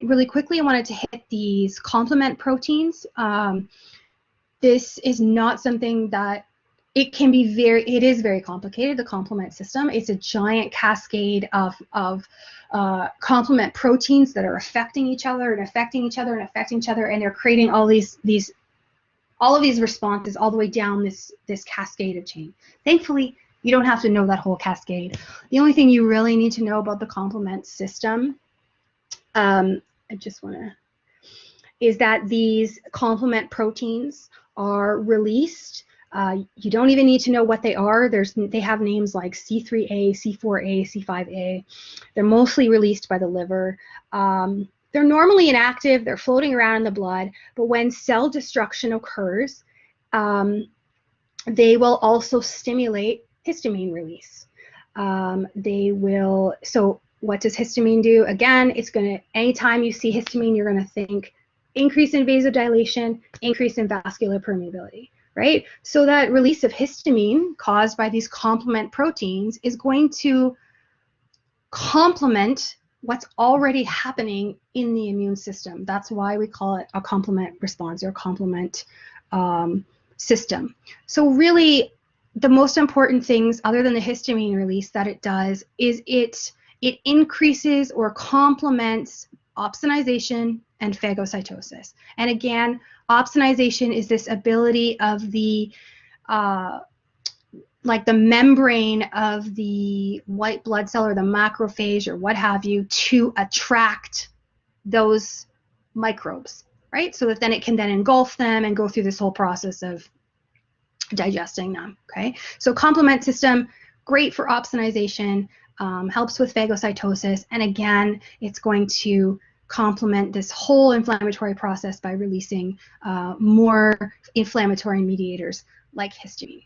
really quickly, I wanted to hit these complement proteins. This is not something that it is very complicated, the complement system. It's a giant cascade of complement proteins that are affecting each other and affecting each other and affecting each other, and they're creating all of these responses all the way down this cascaded chain. Thankfully, you don't have to know that whole cascade. The only thing you really need to know about the complement system, is that these complement proteins are released. You don't even need to know what they are. They have names like C3A, C4A, C5A. They're mostly released by the liver. They're normally inactive. They're floating around in the blood. But when cell destruction occurs, they will also stimulate histamine release. So what does histamine do? Again, anytime you see histamine, you're going to think increase in vasodilation, increase in vascular permeability, right? So that release of histamine caused by these complement proteins is going to complement what's already happening in the immune system. That's why we call it a complement response or complement system. So really, the most important things, other than the histamine release, that it does is it increases or complements opsonization and phagocytosis. And again, opsonization is this ability of the membrane of the white blood cell or the macrophage or what have you to attract those microbes, right? So that then it can then engulf them and go through this whole process of digesting them, okay? So complement system, great for opsonization, helps with phagocytosis, and again, it's going to complement this whole inflammatory process by releasing more inflammatory mediators like histamine.